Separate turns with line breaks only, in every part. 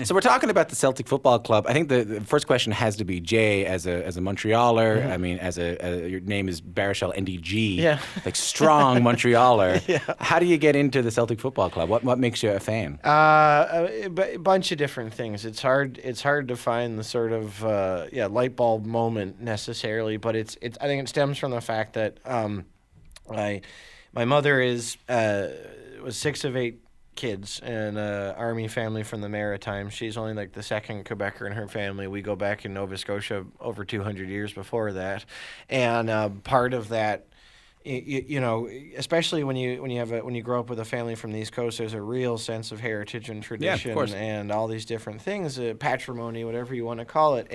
So we're talking about the Celtic Football Club. I think the first question has to be Jay as a Montrealer. I mean, your name is Baruchel NDG.
Yeah.
Like strong Montrealer.
Yeah.
How do you get into the Celtic Football Club? What makes you a fan?
A bunch of different things. It's hard to find the sort of light bulb moment necessarily, but I think it stems from the fact that my mother was 6 of 8 kids in an army family from the Maritimes. She's only like the second Quebecer in her family. We go back in Nova Scotia over 200 years before that, and part of that, you know, especially when you grow up with a family from the East Coast, there's a real sense of heritage and tradition,
of course.
and all these different things, patrimony, whatever you want to call it,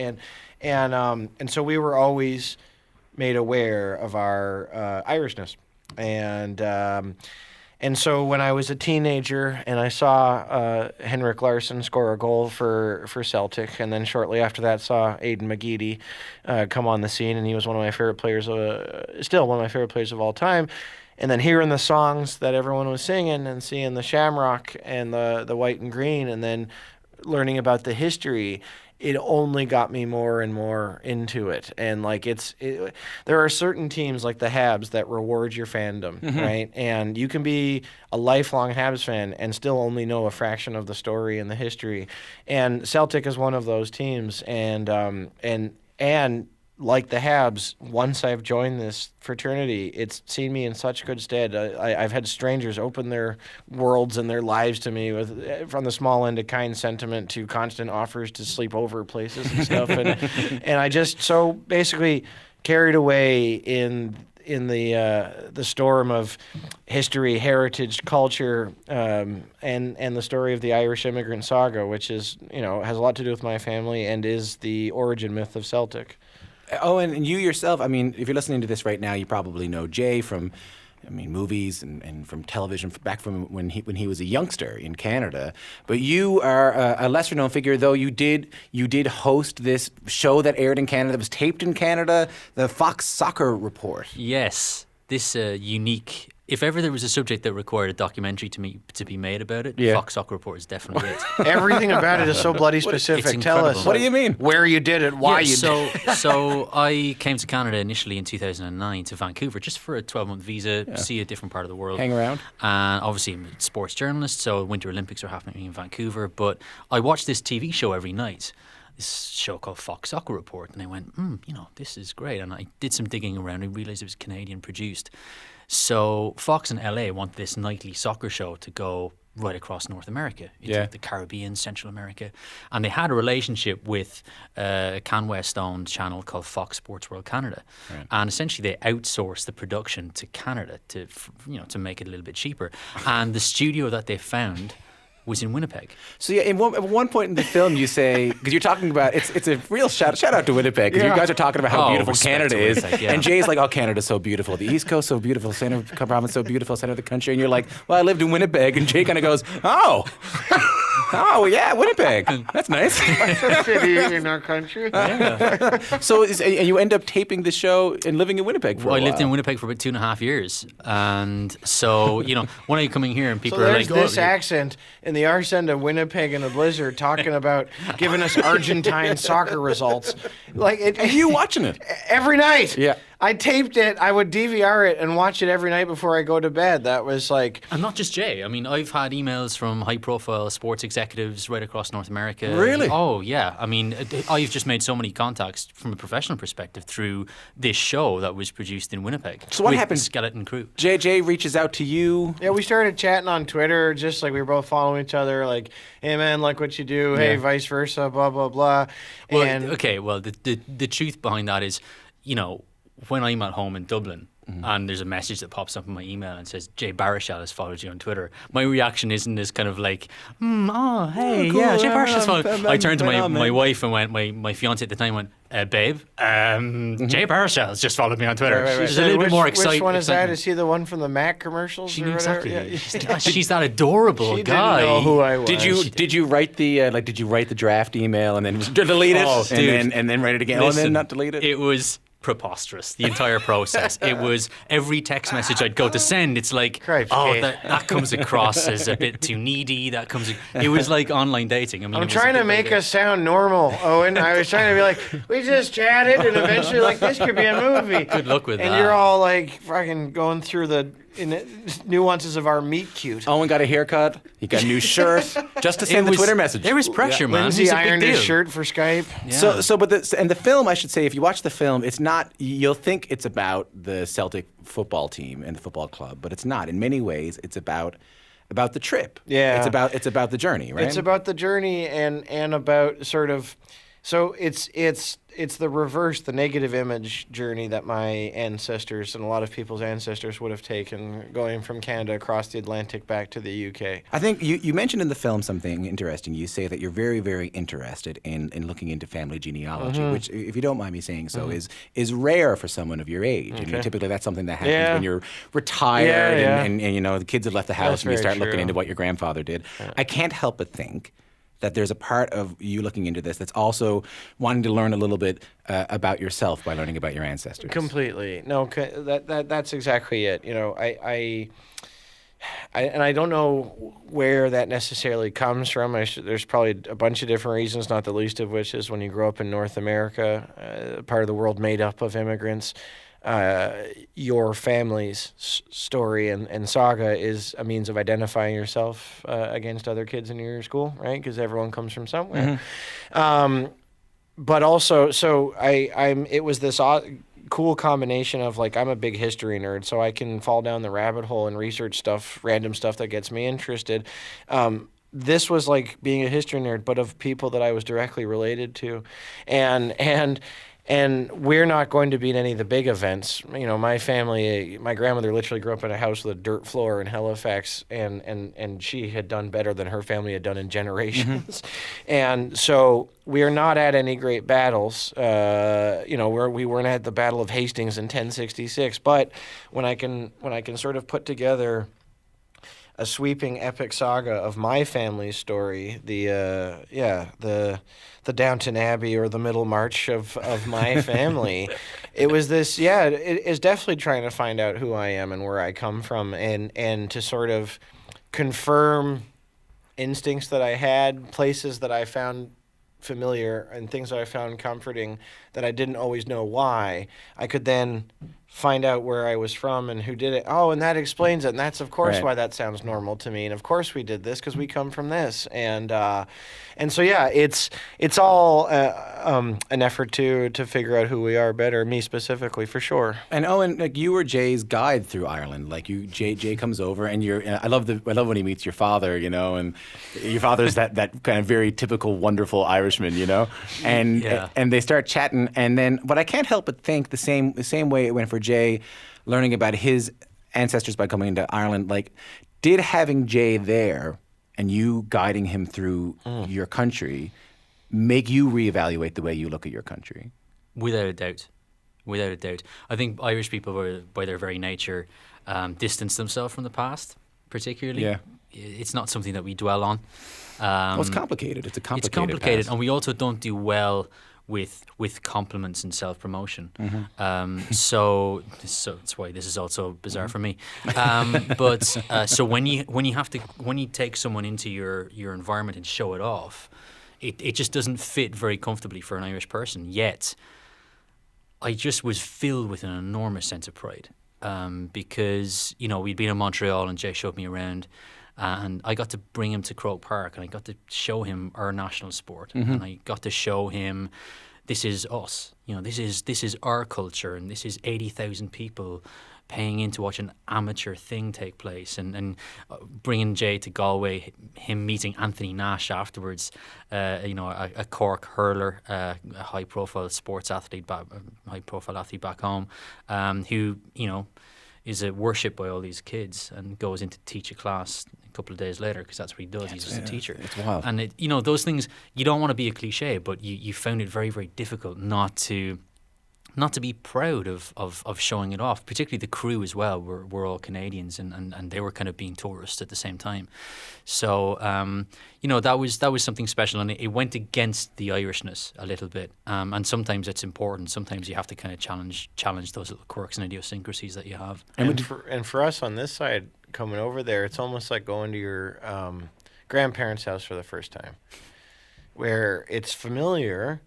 and so we were always made aware of our Irishness, and so when I was a teenager and I saw Henrik Larsson score a goal for Celtic, and then shortly after that saw Aidan McGeady come on the scene, and he was one of my favorite players, still one of my favorite players of all time. And then hearing the songs that everyone was singing and seeing the shamrock and the white and green, and then learning about the history, it only got me more and more into it. And like there are certain teams like the Habs that reward your fandom, right? And you can be a lifelong Habs fan and still only know a fraction of the story and the history. And Celtic is one of those teams. And like the Habs, once I've joined this fraternity, it's seen me in such good stead. I've had strangers open their worlds and their lives to me, from the small end of kind sentiment to constant offers to sleep over places and stuff. And I just so basically carried away in the storm of history, heritage, culture, and the story of the Irish immigrant saga, which is, you know, has a lot to do with my family and is the origin myth of Celtic.
Oh, and you yourself, I mean, if you're listening to this right now, you probably know Jay from, I mean, movies and from television, back from when he was a youngster in Canada. But you are a lesser-known figure, though you did host this show that aired in Canada, that was taped in Canada, the Fox Soccer Report.
Yes, this unique. If ever there was a subject that required a documentary to be made about it, Fox Soccer Report is definitely it.
Everything about it is so bloody specific. Tell us.
What do you mean?
Where you did it, why you did it.
So I came to Canada initially in 2009 to Vancouver just for a 12-month visa, see a different part of the world.
Hang around.
And obviously I'm a sports journalist, so Winter Olympics are happening in Vancouver. But I watched this TV show every night, this show called Fox Soccer Report, and I went, you know, this is great. And I did some digging around and realised it was Canadian produced. So Fox in LA wanted this nightly soccer show to go right across North America, into the Caribbean, Central America. And they had a relationship with a CanWest-owned channel called Fox Sports World Canada. Right. And essentially they outsourced the production to Canada to make it a little bit cheaper. And the studio that they found was in Winnipeg.
So yeah, at one point in the film you say, because you're talking about, it's a real shout out to Winnipeg, because you guys are talking about how beautiful Canada is, and Jay's like, oh, Canada's so beautiful, the East Coast so beautiful, center of the province so beautiful, center of the country, and you're like, well, I lived in Winnipeg, and Jay kind of goes, oh yeah, Winnipeg, that's nice.
That's a city in our country.
So and you end up taping the show and living in Winnipeg for a while.
I lived in Winnipeg for about 2.5 years, and so, you know, when I'm coming here and people are like,
this accent in the arse end of Winnipeg in a blizzard talking about giving us Argentine soccer results. Like,
are you watching it?
Every night.
Yeah.
I taped it. I would DVR it and watch it every night before I go to bed. That was like...
And not just Jay. I mean, I've had emails from high-profile sports executives right across North America.
Really?
Oh, yeah. I mean, I've just made so many contacts from a professional perspective through this show that was produced in Winnipeg.
So what happened?
Skeleton Crew.
JJ reaches out to you.
Yeah, we started chatting on Twitter, just like we were both following each other, like, hey, man, like what you do, hey, vice versa, blah, blah, blah.
Well,
and
the truth behind that is, you know, when I'm at home in Dublin and there's a message that pops up in my email and says, Jay Baruchel has followed you on Twitter, my reaction isn't as kind of like, hey,
cool,
yeah, Jay Baruchel's followed. I turned to
right
my wife and went, my fiance at the time went, babe, Jay Baruchel has just followed me on Twitter.
Right.
There's a little bit more excitement.
Which one is that? Is he the one from the Mac commercials?
She
or
knew
whatever?
exactly.
Yeah.
She's that adorable
she
guy.
Didn't know who I was.
Did you write the draft email and then delete it and then write it again?
Listen,
and then not delete it?
It was preposterous, the entire process. It was every text message I'd go to send, it's like,
Cripes,
oh,
Kate.
that comes across as a bit too needy. It was like online dating. I mean,
I'm trying to make us sound normal, Owen. I was trying to be like, we just chatted, and eventually, like, this could be a movie.
Good luck with that.
And you're all like fucking going through the nuances of our meet cute.
Owen got a haircut. He got a new shirt just to send the Twitter message.
There was pressure, man.
Lindsay
He's a big
ironed his
deal.
shirt for Skype.
Yeah.
But the film, I should say, if you watch the film, it's not. You'll think it's about the Celtic football team and the football club, but it's not. In many ways, it's about the trip.
Yeah.
It's about the journey, right?
It's about the journey and about sort of. So it's the reverse, the negative image journey that my ancestors and a lot of people's ancestors would have taken going from Canada across the Atlantic back to the UK.
I think you mentioned in the film something interesting. You say that you're very, very interested in looking into family genealogy, which, if you don't mind me saying so, is rare for someone of your age.
Okay.
I mean, typically that's something that happens
Yeah.
when you're retired
Yeah.
And you know the kids have left the house
That's
and you
very
start looking
true.
into what your grandfather did. I can't help but think that there's a part of you looking into this that's also wanting to learn a little bit about yourself by learning about your ancestors.
Completely. No, that's exactly it. You know, I don't know where that necessarily comes from. There's probably a bunch of different reasons, not the least of which is when you grow up in North America, part of the world made up of immigrants. Your family's story and saga is a means of identifying yourself against other kids in your school, right? Because everyone comes from somewhere. But also, so it was this cool combination of like I'm a big history nerd, so I can fall down the rabbit hole and research stuff, random stuff that gets me interested. This was like being a history nerd, but of people that I was directly related to, and we're not going to be in any of the big events. You know, my family, my grandmother literally grew up in a house with a dirt floor in Halifax, and she had done better than her family had done in generations. And so we are not at any great battles. You know, we weren't at the Battle of Hastings in 1066. But when I can sort of put together a sweeping epic saga of my family's story, the Downton Abbey or the Middlemarch of my family, it was this, it is definitely trying to find out who I am and where I come from and to sort of confirm instincts that I had, places that I found familiar and things that I found comforting that I didn't always know why. I could then find out where I was from and who did it. Oh, and that explains it. And that's, of course,
Right.
why that sounds normal to me. And, of course, we did this because we come from this. And so, yeah, it's all an effort to figure out who we are better, me specifically, for sure.
And Owen, like you were Jay's guide through Ireland. Like Jay comes over, and I love when he meets your father, you know, and your father's that kind of very typical wonderful Irishman, you know, and
Yeah.
and they start chatting, and then but I can't help but think the same way it went for Jay, learning about his ancestors by coming into Ireland. Like, did having Jay there and you guiding him through your country make you reevaluate the way you look at your country?
Without a doubt. Without a doubt. I think Irish people, by their very nature, distance themselves from the past, particularly.
Yeah.
It's not something that we dwell on.
Well, it's complicated. It's a complicated.
It's complicated,
past.
and we also don't do well with compliments and self-promotion. So that's why this is also bizarre for me. But so when you take someone into your environment and show it off, it just doesn't fit very comfortably for an Irish person. Yet, I just was filled with an enormous sense of pride because we'd been in Montreal and Jay showed me around. And I got to bring him to Croke Park, and I got to show him our national sport, and I got to show him this is us. This is our culture, and this is 80,000 people paying in to watch an amateur thing take place, and bringing Jay to Galway, him meeting Anthony Nash afterwards, a Cork hurler, a high-profile sports athlete, high-profile athlete back home, who is worshipped by all these kids and goes in to teach a class a couple of days later because that's what he does. He's just a teacher.
It's wild.
And those things, you don't want to be a cliche, but you found it very, very difficult not to not to be proud of showing it off. Particularly the crew as well. We're all Canadians, and they were kind of being tourists at the same time. So that was something special, and it went against the Irishness a little bit. And sometimes it's important. Sometimes you have to kind of challenge those little quirks and idiosyncrasies that you have.
And for us on this side, coming over there, it's almost like going to your grandparents' house for the first time, where it's familiar,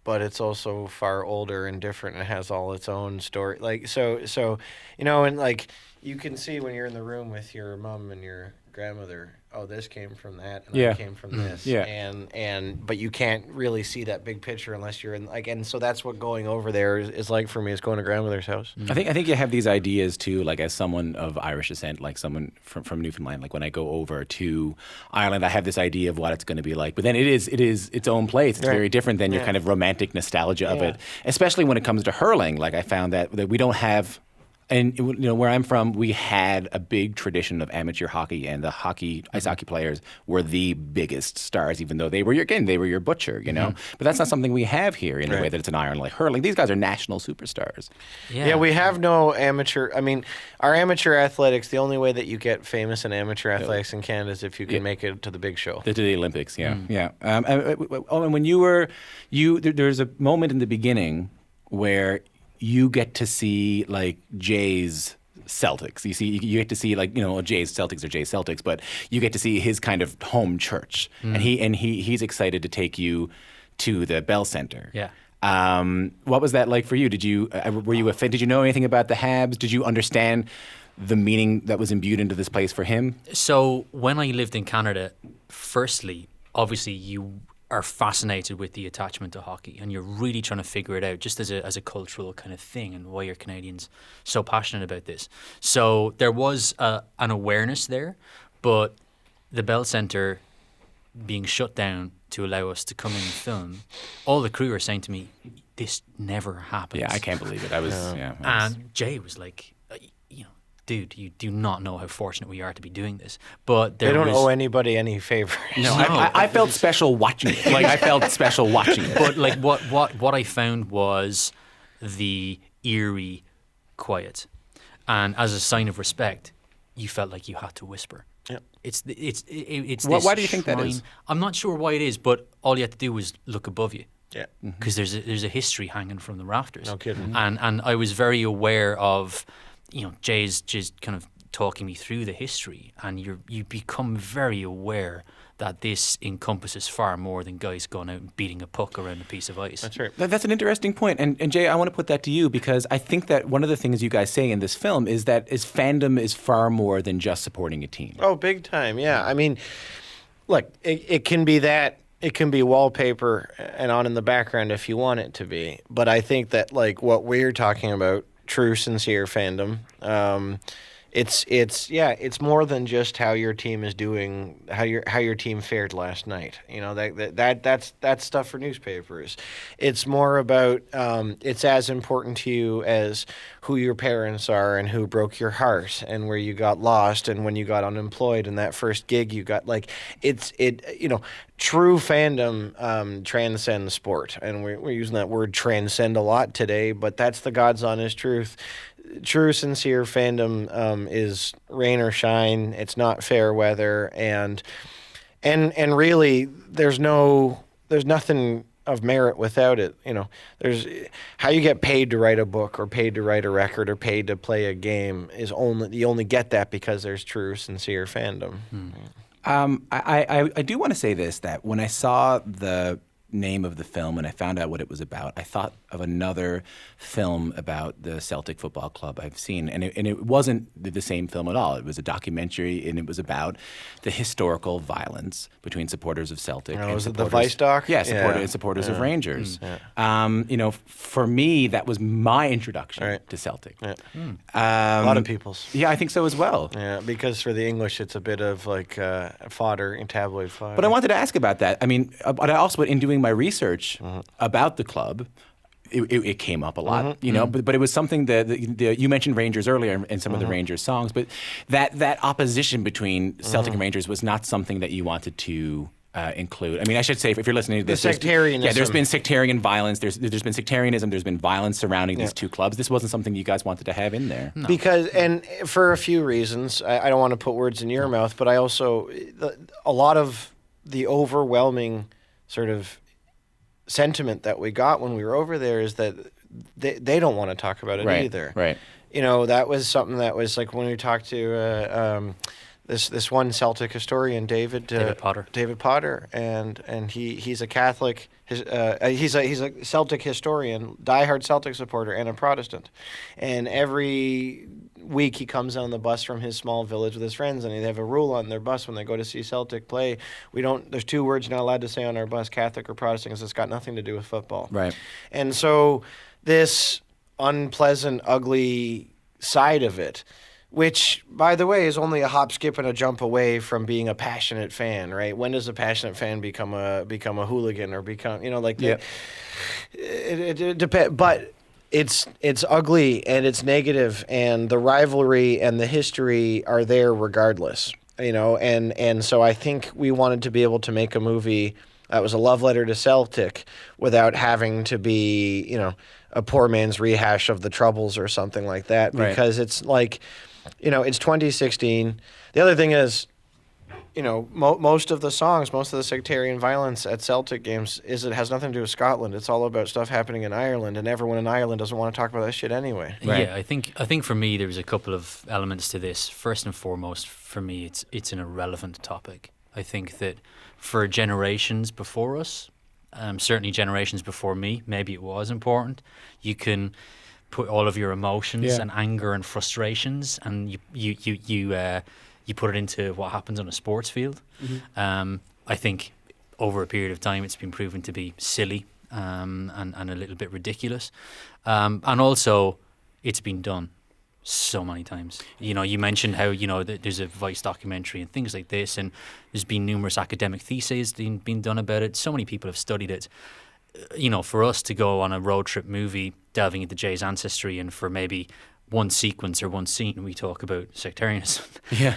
but it's also far older and different and has all its own story. Like so and like you can see when you're in the room with your mom and your grandmother, oh, this came from that, and that came from this, but you can't really see that big picture unless you're in and so that's what going over there is like for me. Is going to grandmother's house.
I think you have these ideas too, like as someone of Irish descent, like someone from Newfoundland. Like when I go over to Ireland, I have this idea of what it's going to be like. But then it is its own place. It's very different than your kind of romantic nostalgia of it, especially when it comes to hurling. Like I found that we don't have. And where I'm from, we had a big tradition of amateur hockey, and the ice hockey players were the biggest stars, even though they were your butcher, But that's not something we have here in the way that it's in Ireland. Like hurling, these guys are national superstars.
Yeah, we have no amateur. I mean, our amateur athletics. The only way that you get famous in amateur athletics in Canada is if you can make it to the big show.
To the Olympics, yeah. And when there's a moment in the beginning where you get to see like Jay's Celtics. You get to see Jay's Celtics or Jay's Celtics, but you get to see his kind of home church, and he's excited to take you to the Bell Centre.
Yeah.
What was that like for you? Did you did you know anything about the Habs? Did you understand the meaning that was imbued into this place for him?
So when I lived in Canada, firstly, obviously you are fascinated with the attachment to hockey, and you're really trying to figure it out just as a cultural kind of thing, and why are Canadians so passionate about this. So there was an awareness there, but the Bell Centre being shut down to allow us to come in and film, all the crew were saying to me, this never happens.
Yeah, I can't believe it.
And Jay was like, dude, you do not know how fortunate we are to be doing this. But
they don't owe anybody any favors.
No, I felt special watching it. Like I felt special watching it.
But like what I found was the eerie quiet, and as a sign of respect, you felt like you had to whisper.
Yeah.
It's
why do you think that is?
I'm not sure why it is, but all you had to do was look above you.
Yeah.
Because there's a history hanging from the rafters.
No kidding.
And I was very aware of, Jay's kind of talking me through the history, and you become very aware that this encompasses far more than guys going out and beating a puck around a piece of ice.
That's right.
That's an interesting point. And Jay, I want to put that to you, because I think that one of the things you guys say in this film is that fandom is far more than just supporting a team.
Oh, big time, yeah. I mean, look, it can be that. It can be wallpaper and on in the background if you want it to be. But I think that like what we're talking about, true, sincere fandom, it's more than just how your team is doing, how your team fared last night. That's stuff for newspapers. It's more about it's as important to you as who your parents are and who broke your heart and where you got lost and when you got unemployed and that first gig you got. Like true fandom transcends sport, and we're using that word transcend a lot today, but that's the God's honest truth. True, sincere fandom is rain or shine. It's not fair weather, and really, there's nothing of merit without it. There's how you get paid to write a book or paid to write a record or paid to play a game you only get that because there's true, sincere fandom.
I do want to say this, that when I saw the name of the film and I found out what it was about, I thought of another film about the Celtic Football Club I've seen, and it wasn't the same film at all. It was a documentary, and it was about the historical violence between supporters of Celtic.
And was it the Vice doc?
Yeah, supporters of Rangers. For me, that was my introduction to Celtic.
Yeah. A lot of people's.
Yeah, I think so as well.
Yeah, because for the English, it's a bit of like fodder, tabloid fodder.
But I wanted to ask about that. I mean, but I also, in doing my research about the club, it came up a lot, but it was something that you mentioned Rangers earlier and some of the Rangers songs, but that opposition between Celtic and Rangers was not something that you wanted to include? I mean, I should say, if you're listening to this,
sectarianism.
there's been sectarian violence. There's been sectarianism. There's been violence surrounding these two clubs. This wasn't something you guys wanted to have in there.
No. Because, and for a few reasons, I don't want to put words in your mouth, but I also, a lot of the overwhelming sort of sentiment that we got when we were over there is that they don't want to talk about it either.
Right.
That was something that was like when we talked to this one Celtic historian, David Potter, and he's a Catholic. He's a Celtic historian, diehard Celtic supporter, and a Protestant. And every week he comes on the bus from his small village with his friends, and they have a rule on their bus when they go to see Celtic play. There's 2 words you're not allowed to say on our bus: Catholic or Protestant, because it's got nothing to do with football.
Right.
And so this unpleasant, ugly side of it, which, by the way, is only a hop, skip, and a jump away from being a passionate fan, right? When does a passionate fan become a hooligan or become, it depends. But it's ugly and it's negative, and the rivalry and the history are there regardless, and so I think we wanted to be able to make a movie that was a love letter to Celtic without having to be, a poor man's rehash of the Troubles or something like that, because it's like, it's 2016. The other thing is, most of the songs, most of the sectarian violence at Celtic games it has nothing to do with Scotland. It's all about stuff happening in Ireland, and everyone in Ireland doesn't want to talk about that shit anyway.
Right. Yeah, I think for me there's a couple of elements to this. First and foremost, for me, it's an irrelevant topic. I think that for generations before us, certainly generations before me, maybe it was important. You can put all of your emotions and anger and frustrations, and you put it into what happens on a sports field. Mm-hmm. I think over a period of time it's been proven to be silly and a little bit ridiculous. And also it's been done so many times. You mentioned how, there's a Vice documentary and things like this, and there's been numerous academic theses being done about it. So many people have studied it. For us to go on a road trip movie delving into Jay's ancestry, and for maybe one sequence or one scene we talk about sectarianism,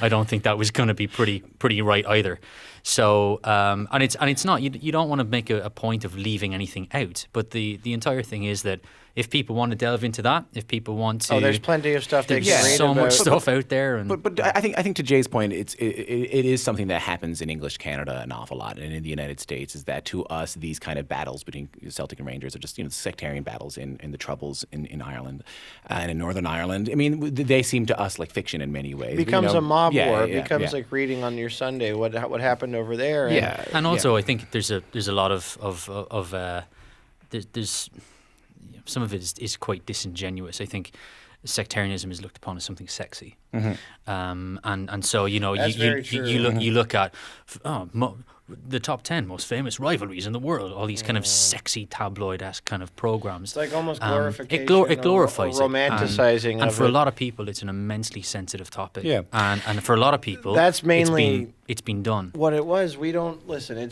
I don't think that was going to be pretty right either. So and it's not, you don't want to make a point of leaving anything out, but the entire thing is that if people want to delve into that, if people want to,
there's plenty of stuff.
There's so much stuff out there. And
but I think to Jay's point, it is something that happens in English Canada an awful lot, and in the United States, is that to us these kind of battles between Celtic and Rangers are just sectarian battles in the Troubles in Ireland and in Northern Ireland. I mean, they seem to us like fiction in many ways.
It becomes a mob war. It becomes like reading on your Sunday what happened over there.
And also I think there's a lot of there's some of it is quite disingenuous. I think sectarianism is looked upon as something sexy, and so you look at the top 10 most famous rivalries in the world, all these kind of sexy tabloid-esque kind of programs.
It's like almost glorification.
It glorifies
romanticizing
it. And for a lot of people, it's an immensely sensitive topic.
Yeah.
And for a lot of people,
that's mainly
it's been done.
What it was, we don't listen.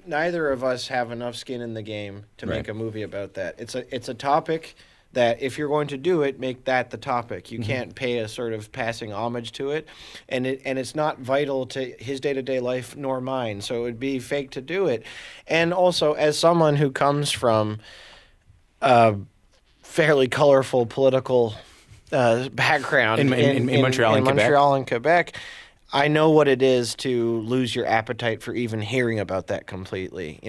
Neither of us have enough skin in the game to make a movie about that. It's a topic that if you're going to do it, make that the topic. You can't pay a sort of passing homage to it, and it's not vital to his day-to-day life nor mine, so it would be fake to do it. And also, as someone who comes from a fairly colorful political background
in Montreal and Quebec.
Montreal and Quebec, I know what it is to lose your appetite for even hearing about that completely.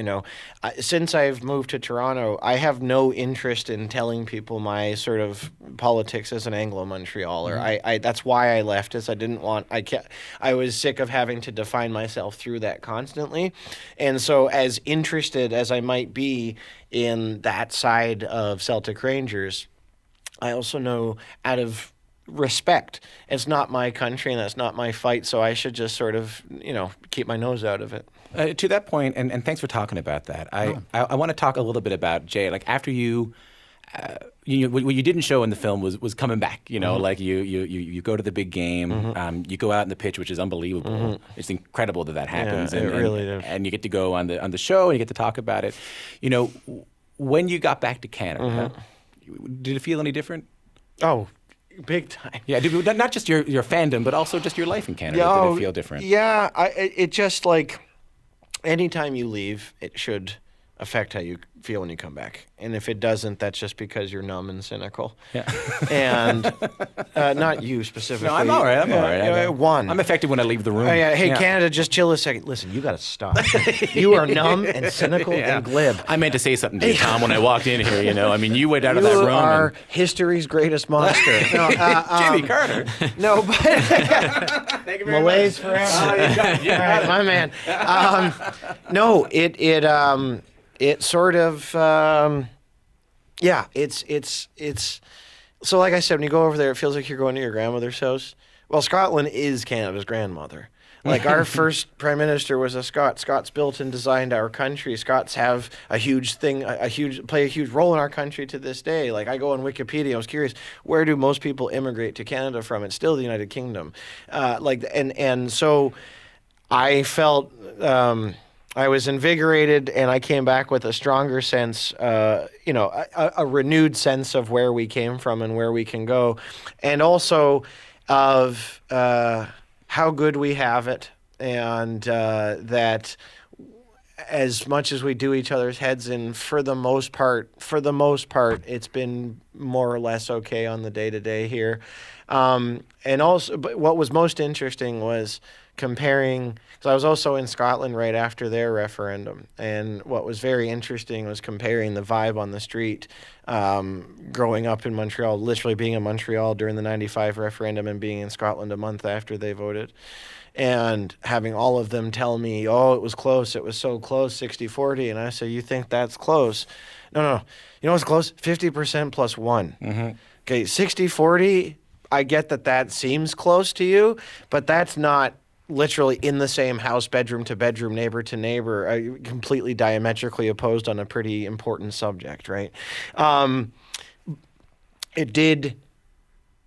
Since I've moved to Toronto, I have no interest in telling people my sort of politics as an Anglo-Montrealer. Mm-hmm. That's why I left. I was sick of having to define myself through that constantly, and so as interested as I might be in that side of Celtic Rangers, I also know out of respect, it's not my country and that's not my fight, so I should just sort of keep my nose out of it.
To that point, and thanks for talking about that. I want to talk a little bit about Jay. Like after what you didn't show in the film was coming back. Like you go to the big game, you go out in the pitch, which is unbelievable. Mm-hmm. It's incredible that happens.
Yeah, it really is.
And you get to go on the show and you get to talk about it. When you got back to Canada, did it feel any different?
Oh, big time.
Yeah, not just your fandom, but also just your life in Canada. Did it feel different?
Yeah, it just like anytime you leave, it should affect how you feel when you come back. And if it doesn't, that's just because you're numb and cynical.
Yeah.
And not you specifically.
No, I'm all right. I'm all right.
One.
I'm affected when I leave the room.
Yeah. Hey, Canada, just chill a second. Listen, you got to stop. You are numb and cynical and glib.
I meant to say something to you, Tom, when I walked in here. I mean, you went out of that
You
room.
are history's greatest monster. No,
Jimmy Carter.
No, but
Thank you very
Malays
much.
forever.
Oh, you got it. You
All
got
right,
it.
my man. No, it sort of it's so like I said, when you go over there, it feels like you're going to your grandmother's house. Well, Scotland is Canada's grandmother. Like our first prime minister was a Scot. Scots built and designed our country. Scots have a huge thing, play a huge role in our country to this day. Like I go on Wikipedia, I was curious, where do most people immigrate to Canada from? It's still the United Kingdom. And so I felt I was invigorated, and I came back with a stronger sense, a renewed sense of where we came from and where we can go, and also of how good we have it, and that as much as we do each other's heads in, for the most part, it's been more or less okay on the day-to-day here. And also, but what was most interesting was comparing, because I was also in Scotland right after their referendum, and what was very interesting was comparing the vibe on the street, growing up in Montreal, literally being in Montreal during the 95 referendum and being in Scotland a month after they voted, and having all of them tell me, oh, it was close, it was so close, 60-40, and I say, you think that's close? No. You know what's close? 50% plus 1. Mm-hmm. Okay, 60-40, I get that seems close to you, but that's not literally in the same house, bedroom to bedroom, neighbor to neighbor, completely diametrically opposed on a pretty important subject, right? It did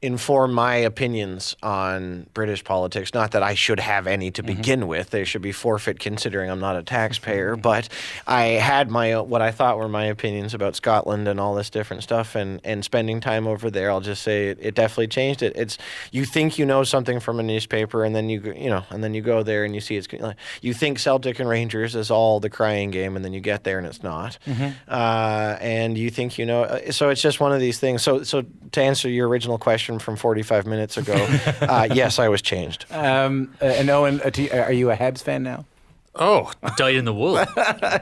inform my opinions on British politics. Not that I should have any to begin with. They should be forfeit considering I'm not a taxpayer. But I had what I thought were my opinions about Scotland and all this different stuff. And spending time over there, I'll just say it definitely changed it. It's, you think you know something from a newspaper, and then you go there and you see you think Celtic and Rangers is all the crying game, and then you get there and it's not. And you think so it's just one of these things. So to answer your original question from 45 minutes ago, yes, I was changed.
And Owen, are you a Habs fan now?
Oh, dyed in the wool.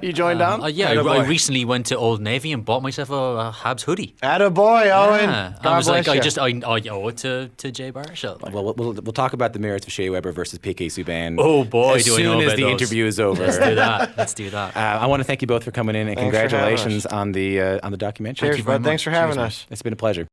You joined on?
I recently went to Old Navy and bought myself a Habs hoodie.
Attaboy, Owen.
Yeah.
God
I was like,
bless ya.
I owe it to Jay Baruchel.
Well, we'll talk about the merits of Shea Weber versus PK Subban.
Oh boy,
as
do I know
soon as
about
the
those.
interview is over.
Let's do that.
I want to thank you both for coming in, and
Thanks for having
congratulations on the documentary.
Cheers, bud. Thanks for having us.
It's been a pleasure.